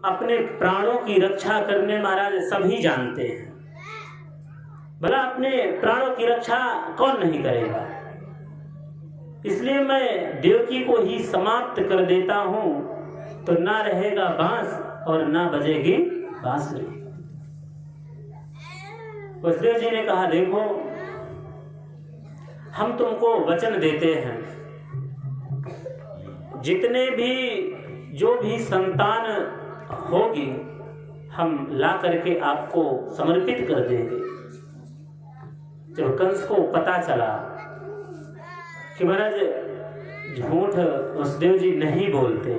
अपने प्राणों की रक्षा करने महाराज सभी जानते हैं। भला अपने प्राणों की रक्षा कौन नहीं करेगा। इसलिए मैं देवकी को ही समाप्त कर देता हूं, तो ना रहेगा बांस और ना बजेगी बांसुरी। वसुदेव जी ने कहा, देखो हम तुमको वचन देते हैं, जितने भी जो भी संतान होगी हम ला करके आपको समर्पित कर देंगे। जब कंस को पता चला कि महाराज झूठ वसुदेव जी नहीं बोलते,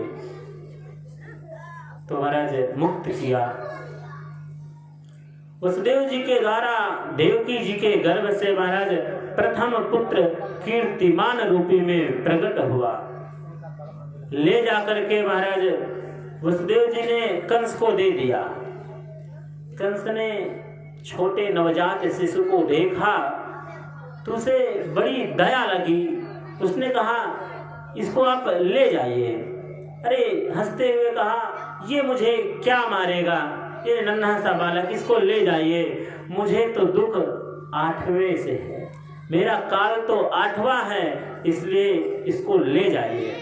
तो महाराज मुक्त किया। वसुदेव जी के द्वारा देवकी जी के गर्भ से महाराज प्रथम पुत्र कीर्तिमान रूपी में प्रकट हुआ। ले जाकर के महाराज वसुदेव जी ने कंस को दे दिया। कंस ने छोटे नवजात शिशु को देखा तो उसे बड़ी दया लगी। उसने कहा, इसको आप ले जाइए। अरे हंसते हुए कहा, ये मुझे क्या मारेगा, ये नन्हा सा बालक, इसको ले जाइए। मुझे तो दुख 8वें से है, मेरा काल तो 8वां है, इसलिए इसको ले जाइए।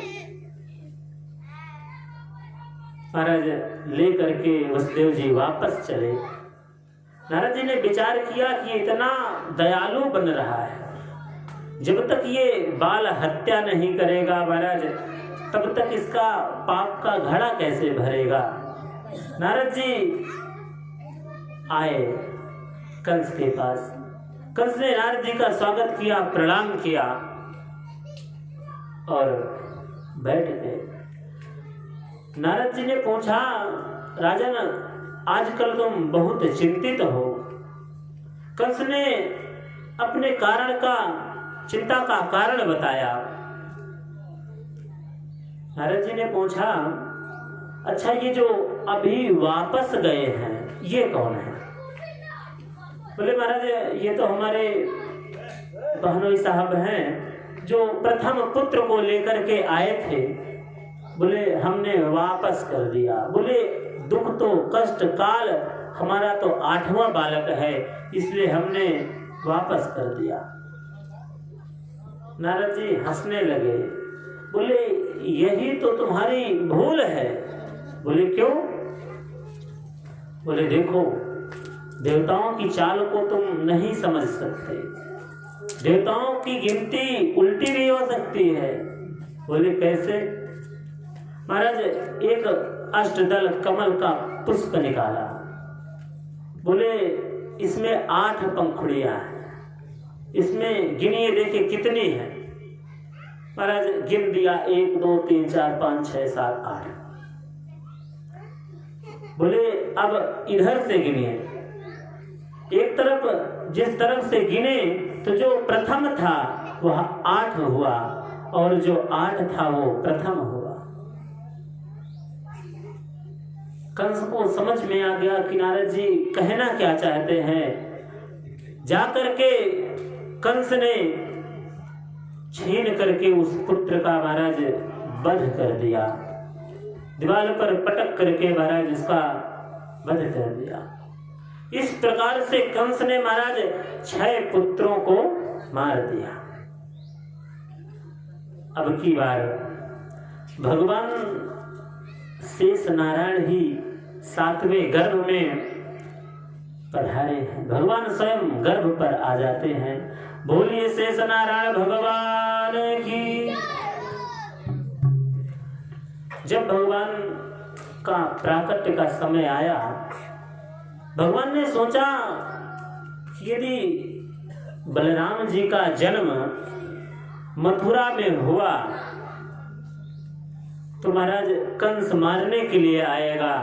महाराज ले करके वसुदेव जी वापस चले। नारद जी ने विचार किया कि इतना दयालु बन रहा है, जब तक ये बाल हत्या नहीं करेगा महाराज, तब तक इसका पाप का घड़ा कैसे भरेगा। नारद जी आए कंस के पास। कंस ने नारद जी का स्वागत किया, प्रणाम किया और बैठ गए। नारद जी ने पूछा, राजन आजकल तुम बहुत चिंतित हो। कंस ने अपने कारण का, चिंता का कारण बताया। नारद जी ने पूछा, अच्छा ये जो अभी वापस गए हैं ये कौन है। बोले महाराज ये तो हमारे बहनोई साहब हैं, जो प्रथम पुत्र को लेकर के आए थे। बोले हमने वापस कर दिया। बोले दुख तो कष्ट काल, हमारा तो 8वां बालक है, इसलिए हमने वापस कर दिया। नारद जी हंसने लगे। बोले यही तो तुम्हारी भूल है। बोले क्यों। बोले देखो देवताओं की चाल को तुम नहीं समझ सकते, देवताओं की गिनती उल्टी भी हो सकती है। बोले कैसे। महाराज एक अष्टदल कमल का पुष्प निकाला। बोले इसमें 8 पंखुड़ियां हैं, इसमें गिनिए देखे कितनी है। महाराज गिन दिया 1 2 3 4 5 6 7 8। बोले अब इधर से गिनिए। एक तरफ जिस तरफ से गिने तो जो प्रथम था वह 8 हुआ और जो 8 था वो प्रथम हुआ। कंस को समझ में आ गया कि नारद जी कहना क्या चाहते हैं। जाकर के कंस ने छीन करके उस पुत्र का महाराज वध कर दिया। दीवार पर पटक करके महाराज उसका वध कर दिया। इस प्रकार से कंस ने महाराज 6 पुत्रों को मार दिया। अब की बार भगवान शेष नारायण ही 7वें गर्भ में पधारे हैं। भगवान स्वयं गर्भ पर आ जाते हैं। बोलिए शेष नारायण भगवान की। जब भगवान का प्राकट्य का समय आया, भगवान ने सोचा कि यदि बलराम जी का जन्म मथुरा में हुआ तो महाराज कंस मारने के लिए आएगा,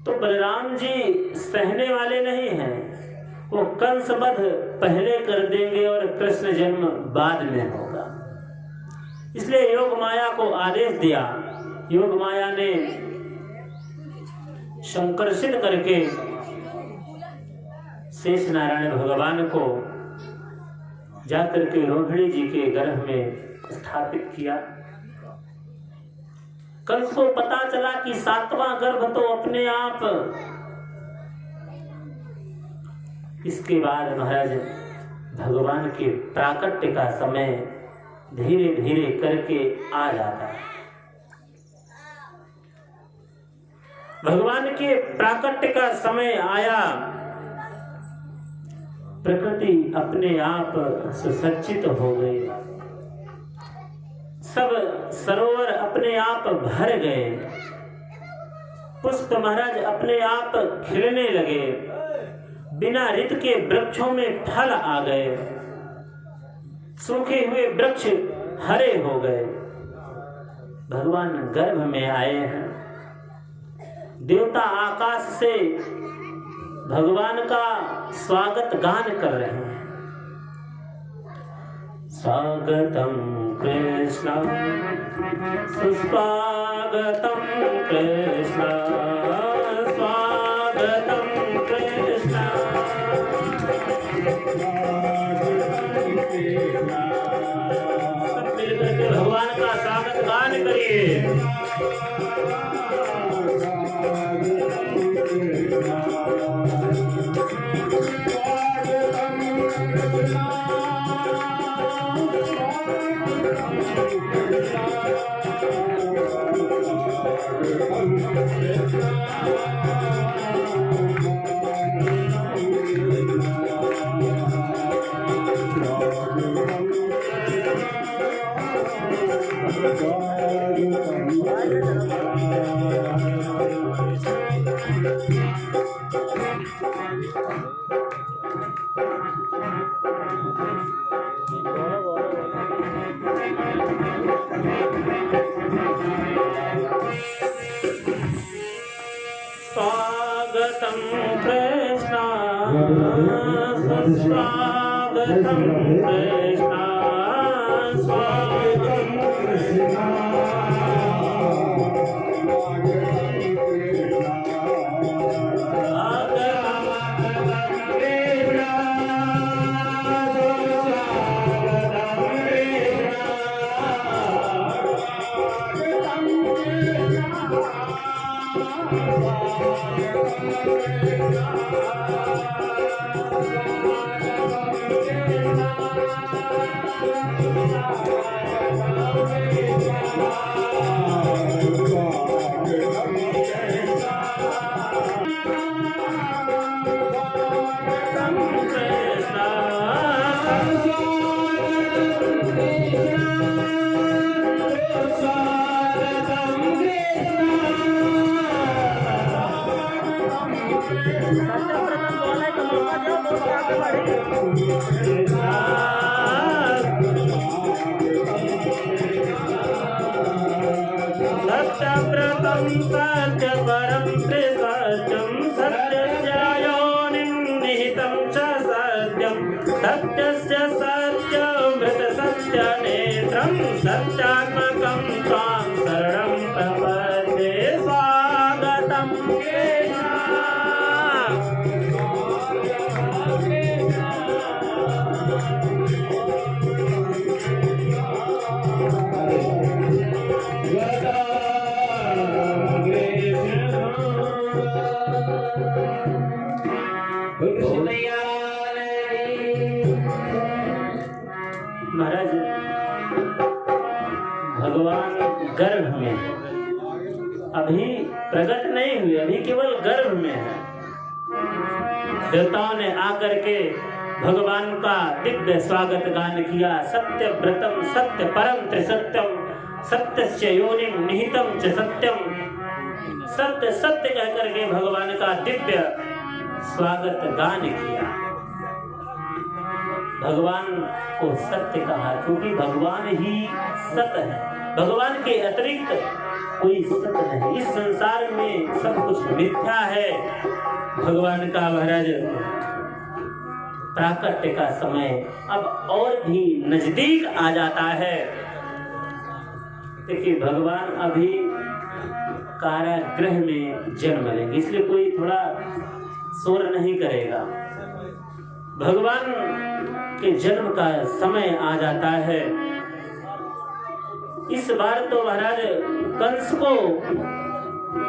तो बलराम जी सहने वाले नहीं हैं। वो कंस वध पहले कर देंगे और कृष्ण जन्म बाद में होगा। इसलिए योग माया को आदेश दिया। योग माया ने संकर्षित करके शेष नारायण भगवान को जाकर के रोहिणी जी के गर्भ में स्थापित किया। कल को पता चला कि 7वां गर्भ तो अपने आप। इसके बाद महाराज भगवान के प्राकट्य का समय धीरे धीरे करके आ जाता है। भगवान के प्राकट्य का समय आया, प्रकृति अपने आप सुसज्जित हो गई, सब सरोवर अपने आप भर गए, पुष्प महाराज अपने आप खिलने लगे, बिना ऋतु के वृक्षों में फल आ गए, सूखे हुए वृक्ष हरे हो गए। भगवान गर्भ में आए हैं। देवता आकाश से भगवान का स्वागत गान कर रहे हैं। स्वागतम कृष्ण सुस्वागतम कृष्ण स्वागतम कृष्ण। सब मिलकर के भगवान का स्वागत गान करिए। स्वागतम कृष्ण स्वागतम कृष्ण स्वागतम कृष्ण। सत्यव्रतं सत्यपरं त्रिसत्यं सत्यस्यायोनिं निहितं च सत्यं सत्यस्य सत्यमृतसत्यनेत्रं सत्यात्मकं त्वां शरणं प्रपद्ये। स्वागतं महाराज भगवान गर्भ में अभी प्रकट नहीं हुए, अभी केवल गर्भ में है। देवताओं ने आकर के भगवान का दिव्य स्वागत गान किया। सत्य व्रतम सत्य परम त्रिसत्यम सत्यस्य योनिम निहितम च सत्यम। सत्य सत्य कहकर के भगवान का दिव्य स्वागत गान किया। भगवान को सत्य कहा क्योंकि भगवान ही सत्य है, भगवान के अतिरिक्त कोई सत्य नहीं। इस संसार में सब कुछ मिथ्या है। भगवान का महाराज प्राकट्य का समय अब और भी नजदीक आ जाता है। देखिए भगवान अभी कारागृह में जन्म लेंगे, इसलिए कोई थोड़ा शोर नहीं करेगा। भगवान के जन्म का समय आ जाता है। इस बार तो महाराज कंस को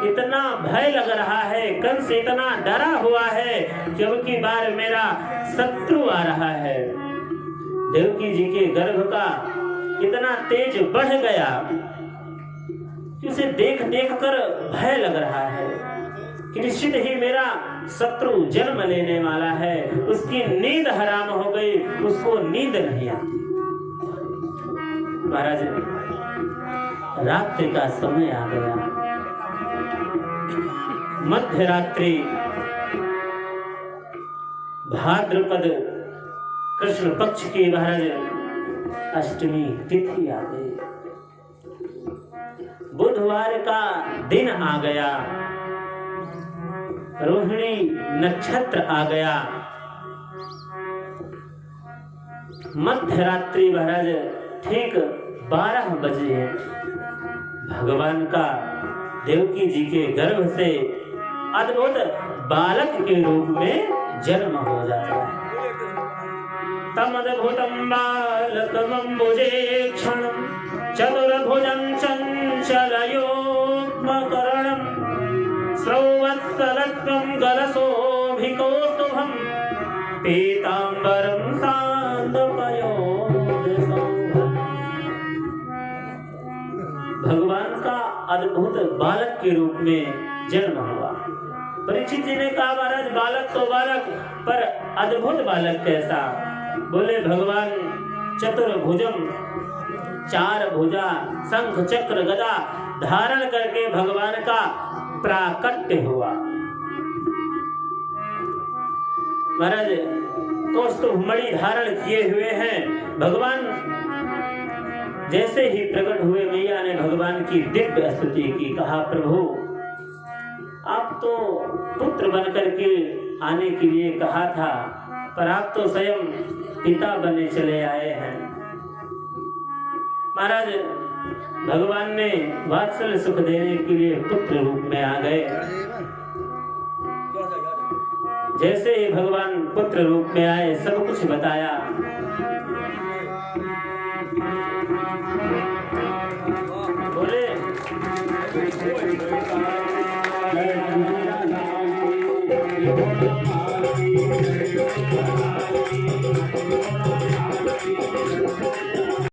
इतना भय लग रहा है, कंस इतना डरा हुआ है कि अब की बार मेरा शत्रु आ रहा है। देवकी जी के गर्भ का इतना तेज बढ़ गया कि उसे देख देख कर भय लग रहा है कि निश्चित ही मेरा शत्रु जन्म लेने वाला है। उसकी नींद हराम हो गई, उसको नींद नहीं आती। महाराज रात्रि का समय आ गया, मध्य रात्रि, भाद्रपद कृष्ण पक्ष की महाराज अष्टमी तिथि आ गई, बुधवार का दिन आ गया, रोहिणी नक्षत्र आ गया। मध्य रात्रि महाराज ठीक 12 बजे भगवान का देवकी जी के गर्भ से अद्भुत बालक के रूप में जन्म हो जाता है। तमद्भुतं बालकमम्बुजे क्षणं चतुर्भुजं चञ्चलयोक्मकरणं श्रौवत्सलत्वं गलशोभिकौस्तुभं पीताम्बरं सान्दपयोधसौभं। भगवान का अद्भुत बालक के रूप में जन्म हुआ। परीक्षित जी ने कहा महाराज बालक तो बालक, पर अद्भुत बालक कैसा? बोले भगवान चतुर्भुजम, 4 भुजा, शंख चक्र गदा धारण करके भगवान का प्राकट्य हुआ। महाराज कौस्तुभ मणि धारण किए हुए हैं भगवान। जैसे ही प्रकट हुए मैया ने भगवान की दिव्य स्तुति की, कहा प्रभु आप तो पुत्र बनकर के आने के लिए कहा था, पर आप तो स्वयं पिता बने चले आए हैं। महाराज भगवान ने वात्सल्य सुख देने के लिए पुत्र रूप में आ गए। जैसे ही भगवान पुत्र रूप में आए सब कुछ बताया। बोले